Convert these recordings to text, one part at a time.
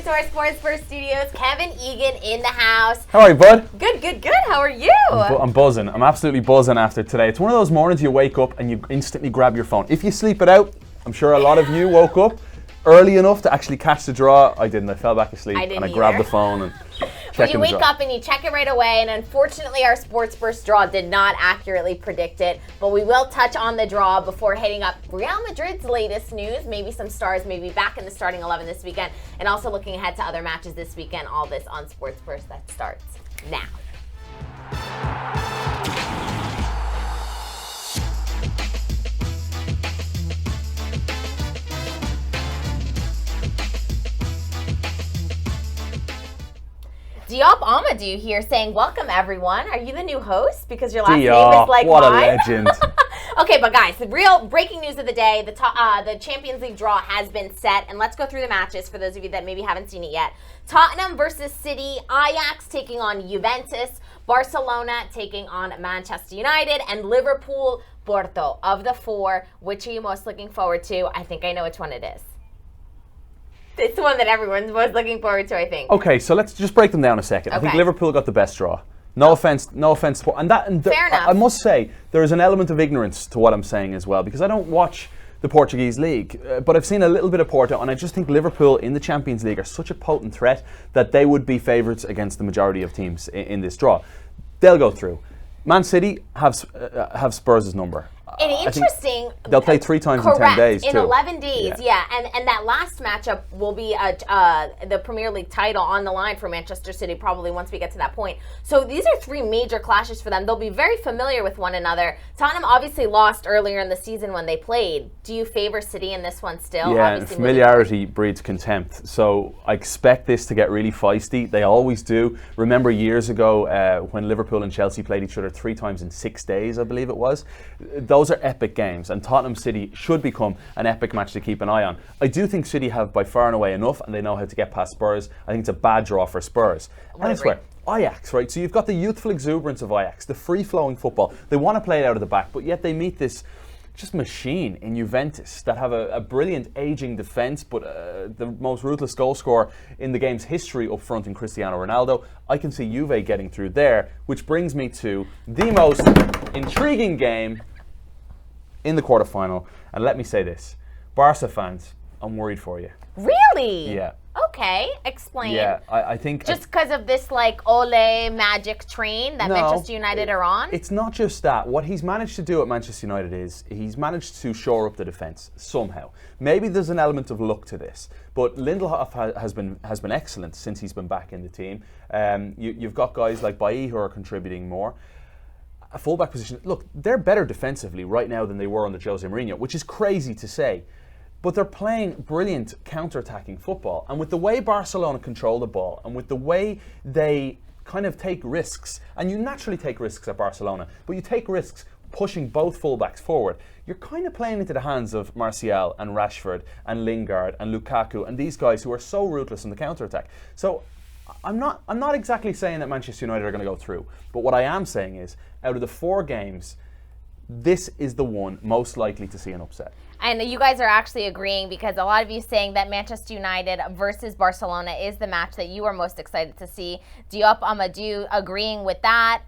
to our Sports First Studios. Kevin Egan in the house. How are you, bud? Good. How are you? I'm buzzing. I'm absolutely buzzing after today. It's one of those mornings you wake up and you instantly grab your phone. If you sleep it out, I'm sure a lot of you woke up early enough to actually catch the draw. I didn't. I fell back asleep and I grabbed the phone and But you wake up and you check it right away, and unfortunately our Sports First draw did not accurately predict it, but we will touch on the draw before hitting up Real Madrid's latest news, maybe some stars maybe back in the starting 11 this weekend, and also looking ahead to other matches this weekend. All this on Sports First that starts now. Diop Amadou here saying, welcome everyone. Are you the new host? Because your last name is like what mine? A legend. Okay, but guys, the real breaking news of the day, the Champions League draw has been set, and let's go through the matches for those of you that maybe haven't seen it yet. Tottenham versus City, Ajax taking on Juventus, Barcelona taking on Manchester United, and Liverpool, Porto. Of the four, which are you most looking forward to? I think I know which one it is. It's the one that everyone's most looking forward to, I think. Okay, so let's just break them down a second. Okay. I think Liverpool got the best draw. No offense, fair enough. I must say there is an element of ignorance to what I'm saying as well, because I don't watch the Portuguese league, but I've seen a little bit of Porto, and I just think Liverpool in the Champions League are such a potent threat that they would be favourites against the majority of teams in this draw. They'll go through. Man City have Spurs' number. And interesting. They'll play 3 times correct, in 10 days, in too. 11 days, yeah. And that last matchup will be the Premier League title on the line for Manchester City, probably once we get to that point. So these are 3 major clashes for them. They'll be very familiar with one another. Tottenham obviously lost earlier in the season when they played. Do you favor City in this one still? Yeah, and familiarity breeds contempt. So I expect this to get really feisty. They always do. Remember years ago when Liverpool and Chelsea played each other 3 times in 6 days, I believe it was. Those are epic games, and Tottenham City should become an epic match to keep an eye on. I do think City have by far and away enough, and they know how to get past Spurs. I think it's a bad draw for Spurs. Elsewhere, Ajax, right? So you've got the youthful exuberance of Ajax, the free-flowing football. They want to play it out of the back, but yet they meet this just machine in Juventus that have a brilliant aging defence, but the most ruthless goal scorer in the game's history up front in Cristiano Ronaldo. I can see Juve getting through there, which brings me to the most intriguing game in the quarterfinal. And let me say this, Barca fans, I'm worried for you. Really? Yeah. Okay, explain. Yeah, I think... Just because of this, like, Ole magic train that Manchester United are on? It's not just that. What he's managed to do at Manchester United is he's managed to shore up the defence somehow. Maybe there's an element of luck to this, but Lindelof has been excellent since he's been back in the team. You've got guys like beIN who are contributing more. A fullback position, look, they're better defensively right now than they were under Jose Mourinho, which is crazy to say. But they're playing brilliant counter-attacking football. And with the way Barcelona control the ball, and with the way they kind of take risks, and you naturally take risks at Barcelona, but you take risks pushing both fullbacks forward, you're kind of playing into the hands of Martial and Rashford and Lingard and Lukaku and these guys who are so ruthless in the counter-attack. So I'm not exactly saying that Manchester United are going to go through, but what I am saying is, out of the 4 games, this is the one most likely to see an upset. And you guys are actually agreeing, because a lot of you saying that Manchester United versus Barcelona is the match that you are most excited to see. Diop Amadou agreeing with that.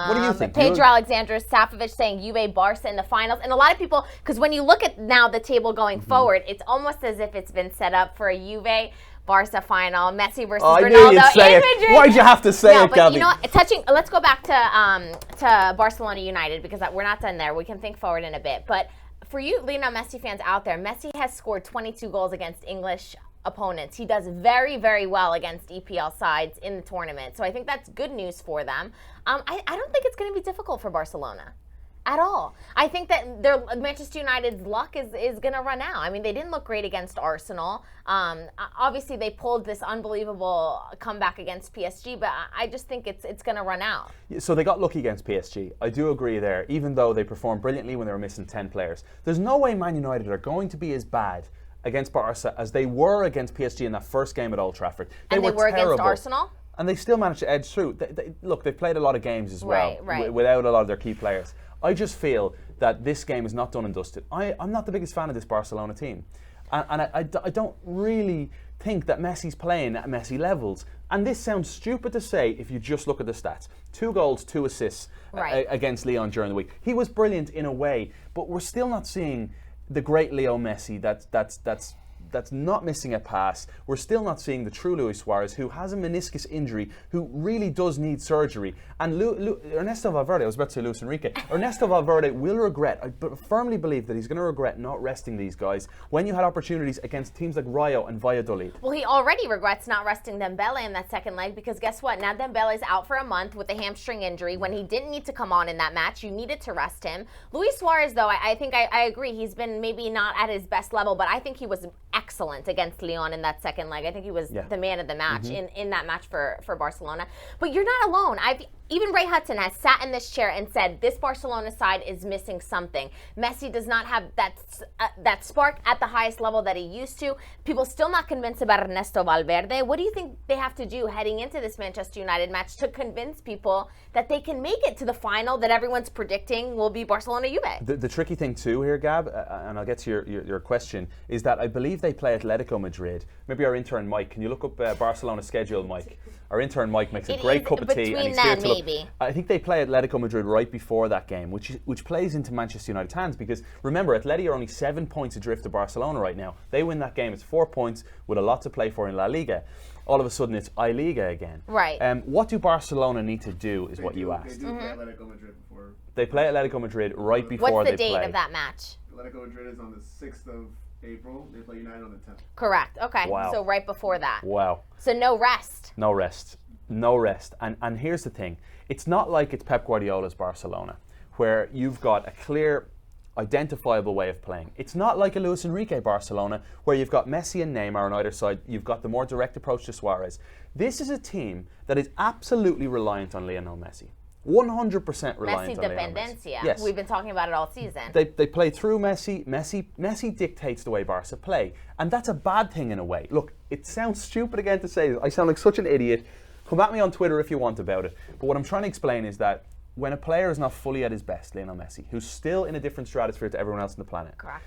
What do you think? Pedro Alexander Safovic saying Juve Barca in the finals. And a lot of people, because when you look at now the table going forward, it's almost as if it's been set up for a Juve Barca final, Messi versus Ronaldo. I knew you'd say it. Why'd you have to say it, but Gabby? You know what? Let's go back to Barcelona United, because we're not done there. We can think forward in a bit. But for you Lionel Messi fans out there, Messi has scored 22 goals against English opponents. He does very, very well against EPL sides in the tournament. So I think that's good news for them. I don't think it's going to be difficult for Barcelona at all. I think that Manchester United's luck is going to run out. I mean, they didn't look great against Arsenal. Obviously, they pulled this unbelievable comeback against PSG, but I just think it's going to run out. So they got lucky against PSG. I do agree there, even though they performed brilliantly when they were missing 10 players. There's no way Man United are going to be as bad against Barca as they were against PSG in that first game at Old Trafford. They were terrible. Against Arsenal? And they still managed to edge through. Look, they've played a lot of games as well, without a lot of their key players. I just feel that this game is not done and dusted. I'm not the biggest fan of this Barcelona team. And I don't really think that Messi's playing at Messi levels. And this sounds stupid to say if you just look at the stats. 2 goals, 2 assists against Lyon during the week. He was brilliant in a way, but we're still not seeing the great Leo Messi that's not missing a pass. We're still not seeing the true Luis Suarez, who has a meniscus injury, who really does need surgery. And Ernesto Valverde, I was about to say Luis Enrique, Ernesto Valverde will regret, I firmly believe that he's going to regret not resting these guys when you had opportunities against teams like Rayo and Valladolid. Well, he already regrets not resting Dembele in that second leg, because guess what? Now Dembele's out for a month with a hamstring injury when he didn't need to come on in that match. You needed to rest him. Luis Suarez, though, I think I agree. He's been maybe not at his best level, but I think he was excellent against Lyon in that second leg. I think he was the man of the match in that match for Barcelona. But you're not alone. Even Ray Hudson has sat in this chair and said this Barcelona side is missing something. Messi does not have that spark at the highest level that he used to. People still not convinced about Ernesto Valverde. What do you think they have to do heading into this Manchester United match to convince people that they can make it to the final that everyone's predicting will be Barcelona-Juve? The tricky thing too here, Gab, and I'll get to your question, is that I believe they play Atletico Madrid. Maybe our intern Mike, can you look up Barcelona's schedule, Mike? Our intern Mike makes a great cup of tea, and he's here to look. I think they play Atletico Madrid right before that game, which plays into Manchester United's hands, because remember, Atleti are only 7 points adrift of Barcelona right now. They win that game, it's 4 points with a lot to play for in La Liga. All of a sudden, it's I Liga again. Right. What do Barcelona need to do is what you asked. They do play Atletico Madrid before. They play Atletico Madrid right before they play. What's the date of that match? Atletico Madrid is on the 6th of April. They play United on the 10th. Correct. Okay. Wow. So right before that. Wow. So no rest. No rest. No rest. And here's the thing. It's not like it's Pep Guardiola's Barcelona, where you've got a clear, identifiable way of playing. It's not like a Luis Enrique Barcelona, where you've got Messi and Neymar on either side. You've got the more direct approach to Suarez. This is a team that is absolutely reliant on Lionel Messi. 100% reliant on Lionel Messi. Yes. We've been talking about it all season. They play through Messi. Messi dictates the way Barca play. And that's a bad thing in a way. Look, it sounds stupid again to say this. I sound like such an idiot. Come at me on Twitter if you want about it. But what I'm trying to explain is that when a player is not fully at his best, Lionel Messi, who's still in a different stratosphere to everyone else on the planet. Correct.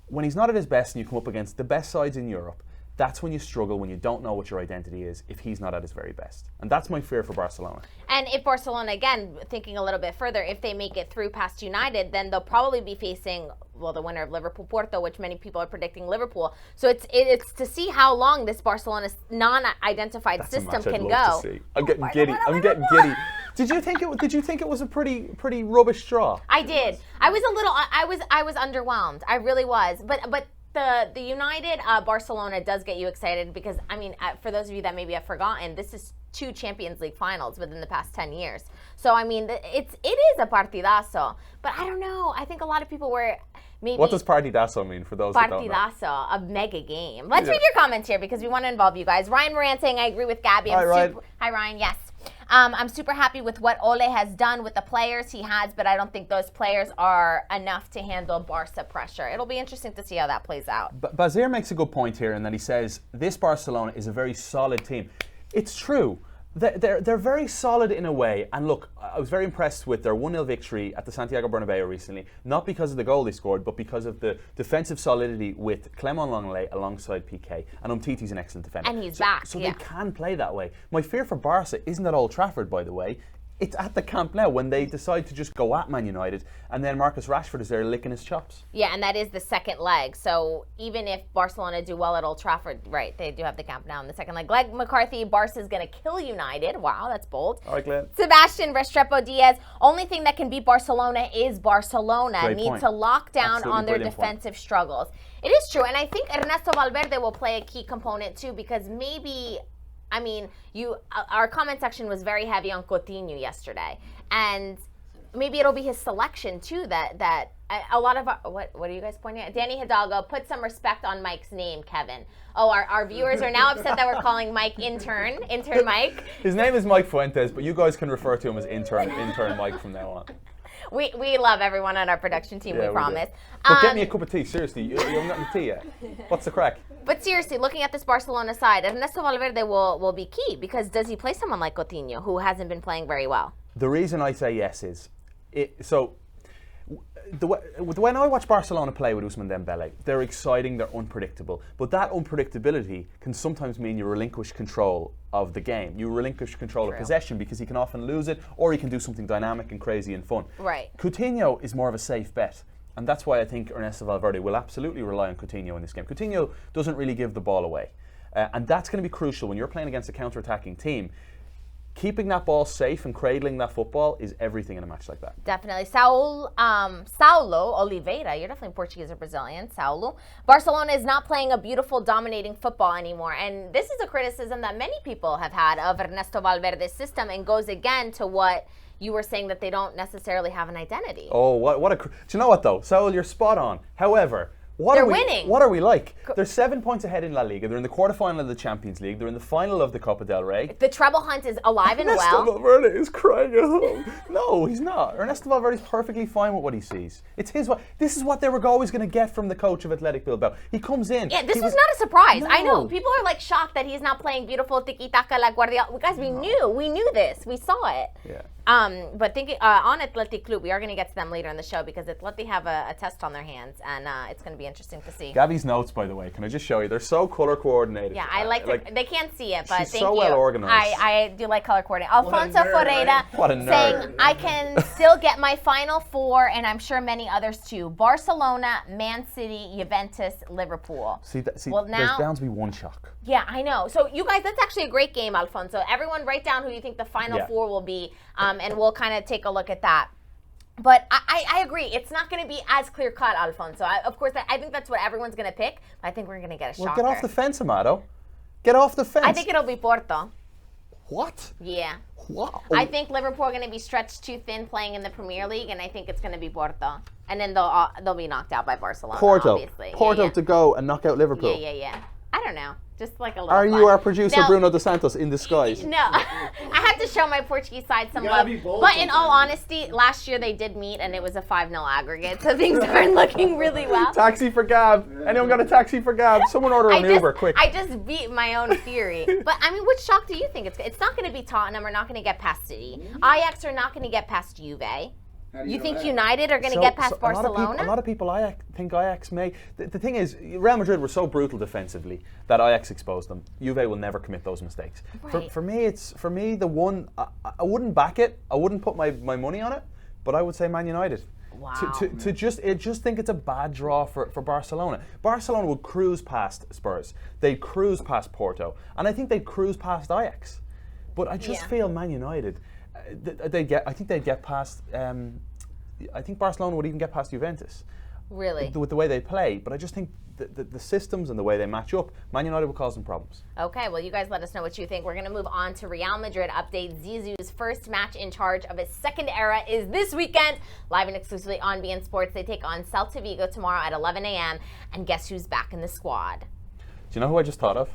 When he's not at his best and you come up against the best sides in Europe, that's when you struggle, when you don't know what your identity is, if he's not at his very best. And that's my fear for Barcelona. And if Barcelona, again, thinking a little bit further, if they make it through past United, then they'll probably be facing, well, the winner of Liverpool-Porto, which many people are predicting Liverpool. So it's to see how long this Barcelona non-identified system can go. I'm getting giddy. I'm getting giddy. Did you think it was a pretty rubbish draw? I did. I was underwhelmed. I really was. But the United Barcelona does get you excited because, I mean, for those of you that maybe have forgotten, this is 2 Champions League finals within the past 10 years. So, I mean, it is a partidazo. But I don't know. I think a lot of people were maybe... What does partidazo mean for those that don't know? Partidazo, a mega game. Let's read your comments here because we want to involve you guys. Ryan Moran saying, I agree with Gabby. Hi, Ryan. Hi, Ryan. Yes. I'm super happy with what Ole has done with the players he has, but I don't think those players are enough to handle Barca pressure. It'll be interesting to see how that plays out. Bazir makes a good point here in that he says, this Barcelona is a very solid team. It's true. They're very solid in a way. And look, I was very impressed with their 1-0 victory at the Santiago Bernabeu recently, not because of the goal they scored, but because of the defensive solidity with Clement Lenglet alongside Piqué. And Umtiti's an excellent defender. And he's back. So they can play that way. My fear for Barca isn't at Old Trafford, by the way. It's at the Camp Nou when they decide to just go at Man United, and then Marcus Rashford is there licking his chops. Yeah, and that is the second leg. So even if Barcelona do well at Old Trafford, right, they do have the Camp Nou in the second leg. Glenn McCarthy, Barca's going to kill United. Wow, that's bold. All right, Glenn. Sebastian Restrepo Diaz, only thing that can beat Barcelona is Barcelona. Great Need point. to lock down Absolutely on their brilliant defensive struggles. It is true, and I think Ernesto Valverde will play a key component too, because maybe... I mean, our comment section was very heavy on Coutinho yesterday, and maybe it'll be his selection too. That a lot of what are you guys pointing at? Danny Hidalgo, put some respect on Mike's name, Kevin. Oh, our viewers are now upset that we're calling Mike intern Mike. His name is Mike Fuentes, but you guys can refer to him as intern Mike from now on. We love everyone on our production team, we promise. But get me a cup of tea, seriously. You haven't gotten the tea yet. What's the crack? But seriously, looking at this Barcelona side, Ernesto Valverde will be key, because does he play someone like Coutinho, who hasn't been playing very well? The reason I say yes is, so When I watch Barcelona play with Ousmane Dembele, they're exciting, they're unpredictable. But that unpredictability can sometimes mean you relinquish control of the game. You relinquish control of possession because he can often lose it, or he can do something dynamic and crazy and fun. Right. Coutinho is more of a safe bet. And that's why I think Ernesto Valverde will absolutely rely on Coutinho in this game. Coutinho doesn't really give the ball away. And that's going to be crucial when you're playing against a counter-attacking team. Keeping that ball safe and cradling that football is everything in a match like that. Definitely. Saulo Oliveira, you're definitely Portuguese or Brazilian, Saulo. Barcelona is not playing a beautiful, dominating football anymore. And this is a criticism that many people have had of Ernesto Valverde's system, and goes again to what you were saying, that they don't necessarily have an identity. Oh, do you know what though? Saul, you're spot on. However, They're winning. What are we like? They're 7 points ahead in La Liga. They're in the quarterfinal of the Champions League. They're in the final of the Copa del Rey. The treble hunt is alive and Ernesto well. Valverde is crying at home. No, he's not. Ernesto Valverde is perfectly fine with what he sees. It's his. This is what they were always going to get from the coach of Athletic Bilbao. He comes in. Yeah, this was not a surprise. No. I know. People are like shocked that he's not playing beautiful tiki-taka like Guardiola. Guys, we knew this. We saw it. Yeah. But thinking on Athletic Club, we are going to get to them later in the show, because Athletic have a test on their hands, and it's going to be interesting to see. Gavi's notes, by the way, can I just show you? They're so color coordinated. Yeah, I like they can't see it, but she's thank so you. well organized. I do like color coordinating. Alfonso nerd, Ferreira right? What a nerd. saying, I can still get my final four, and I'm sure many others too. Barcelona, Man City, Juventus, Liverpool. Well, now, there's bound to be one shock. Yeah, I know. So you guys, that's actually a great game, Alfonso. Everyone write down who you think the final four will be, and we'll kind of take a look at that. But I agree. It's not going to be as clear-cut, Alfonso. Of course, I think that's what everyone's going to pick. But I think we're going to get a shocker. Well, get off the fence, Amado. Get off the fence. I think it'll be Porto. What? Yeah. What? I think Liverpool are going to be stretched too thin playing in the Premier League, and I think it's going to be Porto. And then they'll be knocked out by Barcelona, obviously. Porto to go and knock out Liverpool. Yeah. I don't know. Just like a little Are fun. you our producer, No. Bruno Dos Santos, in disguise? No. I have to show my Portuguese side some gotta love. be bold But in all sometimes. honesty, last year they did meet, and it was a 5-0 aggregate, so things aren't looking really well. Taxi for Gab. Anyone got a taxi for Gab? Someone order an Uber, quick. I just beat my own theory. But, I mean, which shock do you think? It's not going to be Tottenham. We're not going to get past City. Ajax are not going to get past Juve. How do You know think that? United are going to get past a lot of Barcelona? A lot of people think Ajax may. The thing is, Real Madrid were so brutal defensively that Ajax exposed them. Juve will never commit those mistakes. Right. For me, the one I wouldn't back it. I wouldn't put my money on it, but I would say Man United. Wow. To just think it's a bad draw for Barcelona. Barcelona would cruise past Spurs. They'd cruise past Porto, and I think they'd cruise past Ajax. But I just feel Man United. I think they'd get past. I think Barcelona would even get past Juventus. Really? With the way they play, but I just think the systems and the way they match up, Man United will cause them problems. Okay, well, you guys let us know what you think. We're going to move on to Real Madrid update. Zizou's first match in charge of his second era is this weekend, live and exclusively on beIN Sports. They take on Celta Vigo tomorrow at 11 a.m. And guess who's back in the squad? Do you know who I just thought of?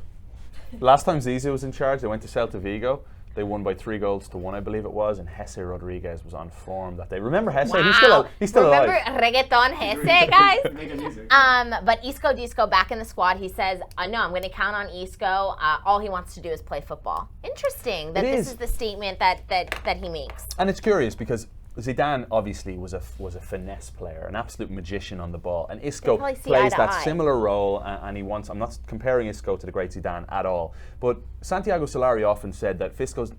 Last time Zizou was in charge, they went to Celta Vigo. They won by 3-1, I believe it was, and Jesse Rodriguez was on form that day. Remember Jesse? Wow. He's still Remember alive. reggaeton Jesse, guys? Making music. But Isco Disco back in the squad. He says, no, I'm going to count on Isco. All he wants to do is play football. Interesting that this is the statement that he makes. And it's curious because Zidane obviously was a finesse player, an absolute magician on the ball, and Isco probably see plays eye to that eye. similar role. And he wants. I'm not comparing Isco to the great Zidane at all, but Santiago Solari often said that Isco's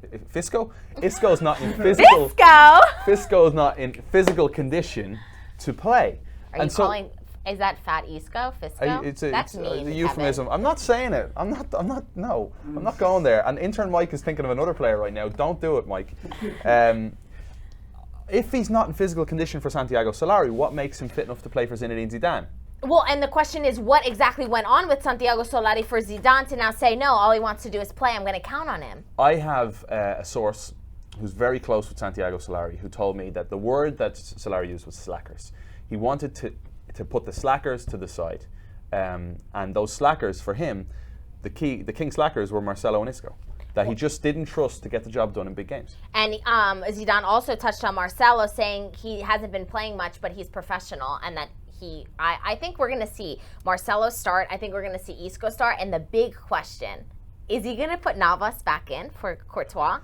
not in physical. Fisco's not in physical condition to play. Are you calling? Is that fat Isco? Fisco? That's mean. a euphemism. I'm not saying it. I'm not going there. And intern Mike is thinking of another player right now. Don't do it, Mike. If he's not in physical condition for Santiago Solari, what makes him fit enough to play for Zinedine Zidane? Well, and the question is, what exactly went on with Santiago Solari for Zidane to now say, no, all he wants to do is play, I'm going to count on him? I have a source who's very close with Santiago Solari who told me that the word that Solari used was slackers. He wanted to put the slackers to the side. And those slackers, for him, the king slackers were Marcelo and Isco. That he just didn't trust to get the job done in big games. And Zidane also touched on Marcelo, saying he hasn't been playing much, but he's professional, and that I think we're going to see Marcelo start. I think we're going to see Isco start. And the big question, is he going to put Navas back in for Courtois?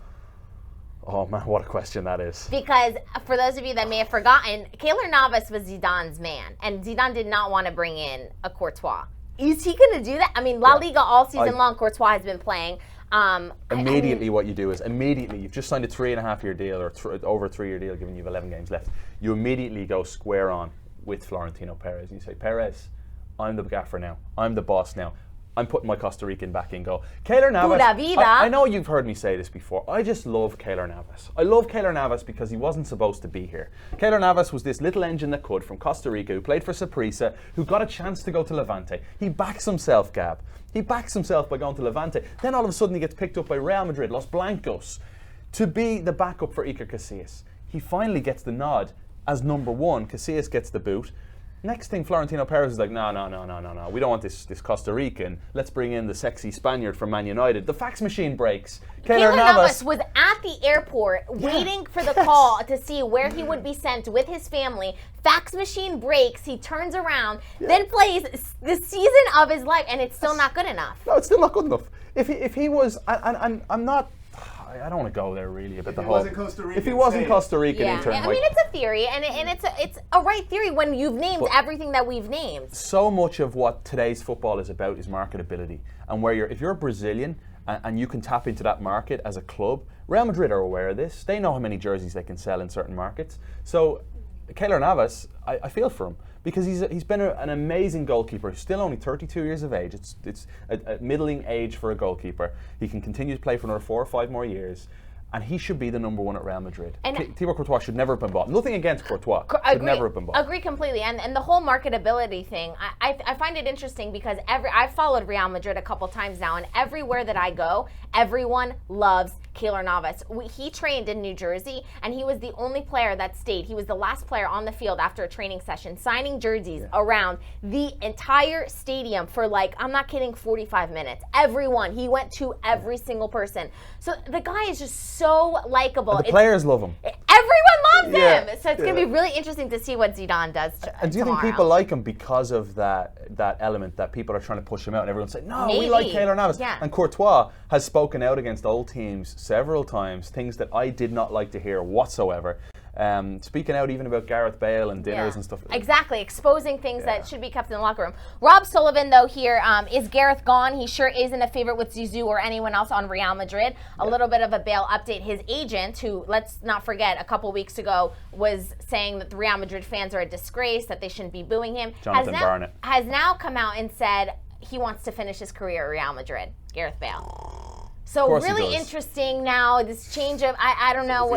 Oh man, what a question that is. Because for those of you that may have forgotten, Keylor Navas was Zidane's man, and Zidane did not want to bring in a Courtois. Is he going to do that? I mean, La Liga all season long, Courtois has been playing. Immediately, what you do is you've just signed a 3.5-year deal or over a 3-year deal, given you have 11 games left. You immediately go square on with Florentino Perez, and you say, Perez, I'm the gaffer now. I'm the boss now. I'm putting my Costa Rican back in goal. Keylor Navas, Pura vida. I know you've heard me say this before. I just love Keylor Navas. I love Keylor Navas because he wasn't supposed to be here. Keylor Navas was this little engine that could from Costa Rica who played for Saprissa, who got a chance to go to Levante. He backs himself, Gab. He backs himself by going to Levante. Then all of a sudden he gets picked up by Real Madrid, Los Blancos, to be the backup for Iker Casillas. He finally gets the nod as number one. Casillas gets the boot. Next thing, Florentino Perez is like, no. We don't want this Costa Rican. Let's bring in the sexy Spaniard from Man United. The fax machine breaks. Keylor Navas was at the airport waiting for the call to see where he would be sent with his family. Fax machine breaks. He turns around, then plays the season of his life, and it's still not good enough. No, it's still not good enough. If he was, and I'm not. I don't want to go there really about the whole. If he wasn't Costa Rican, I mean, it's a theory, and it's a right theory when you've named everything that we've named. So much of what today's football is about is marketability, and if you're a Brazilian and you can tap into that market as a club, Real Madrid are aware of this. They know how many jerseys they can sell in certain markets. So, Keylor Navas, I feel for him. Because he's been an amazing goalkeeper. He's still only 32 years of age. It's a middling age for a goalkeeper. He can continue to play for another 4 or 5 more years. And he should be the number one at Real Madrid. Thibaut Courtois should never have been bought. Nothing against Courtois. Should never have been bought. Agree completely. And the whole marketability thing, I find it interesting because I've followed Real Madrid a couple times now, and everywhere that I go, everyone loves Keylor Navas. He trained in New Jersey, and he was the only player that stayed. He was the last player on the field after a training session, signing jerseys around the entire stadium for, like, I'm not kidding, 45 minutes. Everyone. He went to every single person. So the guy is just so likable. The players love him. Everyone loves him. So it's going to be really interesting to see what Zidane does And do you think people like him because of that element that people are trying to push him out and everyone's saying, no, we like Keylor Navas. Yeah. And Courtois has spoken out against old teams several times, things that I did not like to hear whatsoever. Speaking out even about Gareth Bale and dinners and stuff. Exactly, exposing things that should be kept in the locker room. Rob Sullivan, though, here, is Gareth gone? He sure isn't a favorite with Zizou or anyone else on Real Madrid. A little bit of a Bale update. His agent, who, let's not forget, a couple weeks ago was saying that the Real Madrid fans are a disgrace, that they shouldn't be booing him, Jonathan Barnett has now come out and said he wants to finish his career at Real Madrid, Gareth Bale. So really interesting now, this change of, I don't know.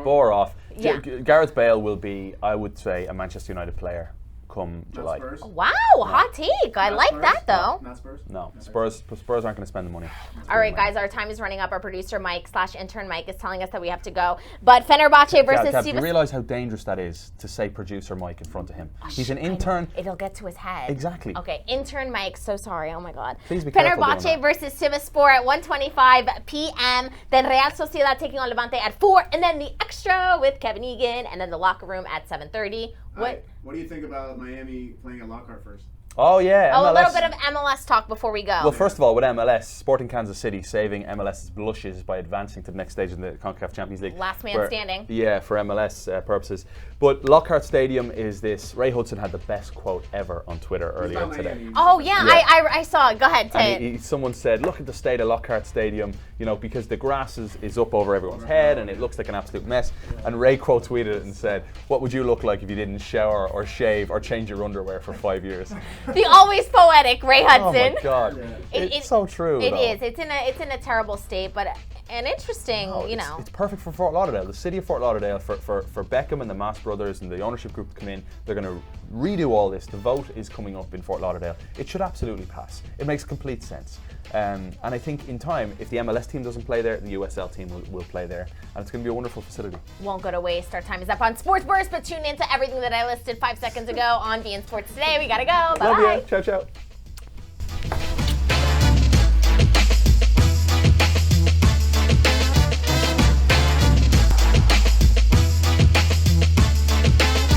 Bore off. Yeah. Gareth Bale will be, I would say, a Manchester United player come July. Wow, hot take. I like that, though. Not Spurs? No, Spurs aren't going to spend the money. All right, guys, our time is running up. Our producer, Mike/intern Mike, is telling us that we have to go. But Fenerbahce versus do you realize how dangerous that is to say producer Mike in front of him? He's an intern. It'll get to his head. Exactly. Okay, intern Mike, so sorry. Oh, my God. Please be careful doing Fenerbahce versus Sivasspor at 1:25 p.m. Then Real Sociedad taking on Levante at 4. And then the extra with Kevin Egan. And then the locker room at 7:30. What do you think about Miami playing at Lockhart first? Oh, yeah, MLS. A little bit of MLS talk before we go. Well, first of all, with MLS, Sporting Kansas City saving MLS's blushes by advancing to the next stage in the CONCACAF Champions League. Last man standing. Yeah, for MLS purposes. But Lockhart Stadium is this. Ray Hudson had the best quote ever on Twitter earlier today. Oh, yeah. I saw it. Go ahead, Ted. Someone said, look at the state of Lockhart Stadium, because the grass is up over everyone's head and it looks like an absolute mess. And Ray quote tweeted it and said, what would you look like if you didn't shower or shave or change your underwear for 5 years? The always poetic Ray Hudson. Oh my God, it's so true. It is. It's in a terrible state, but an interesting, It's perfect for Fort Lauderdale. The city of Fort Lauderdale, for Beckham and the Maas brothers and the ownership group to come in. They're going to redo all this. The vote is coming up in Fort Lauderdale. It should absolutely pass. It makes complete sense. And I think in time, if the MLS team doesn't play there, the USL team will play there. And it's going to be a wonderful facility. Won't go to waste. Our time is up on Sports Burst, but tune in to everything that I listed 5 seconds ago on beIN Sports Today. We got to go. Bye-bye. Love you. Ciao, ciao.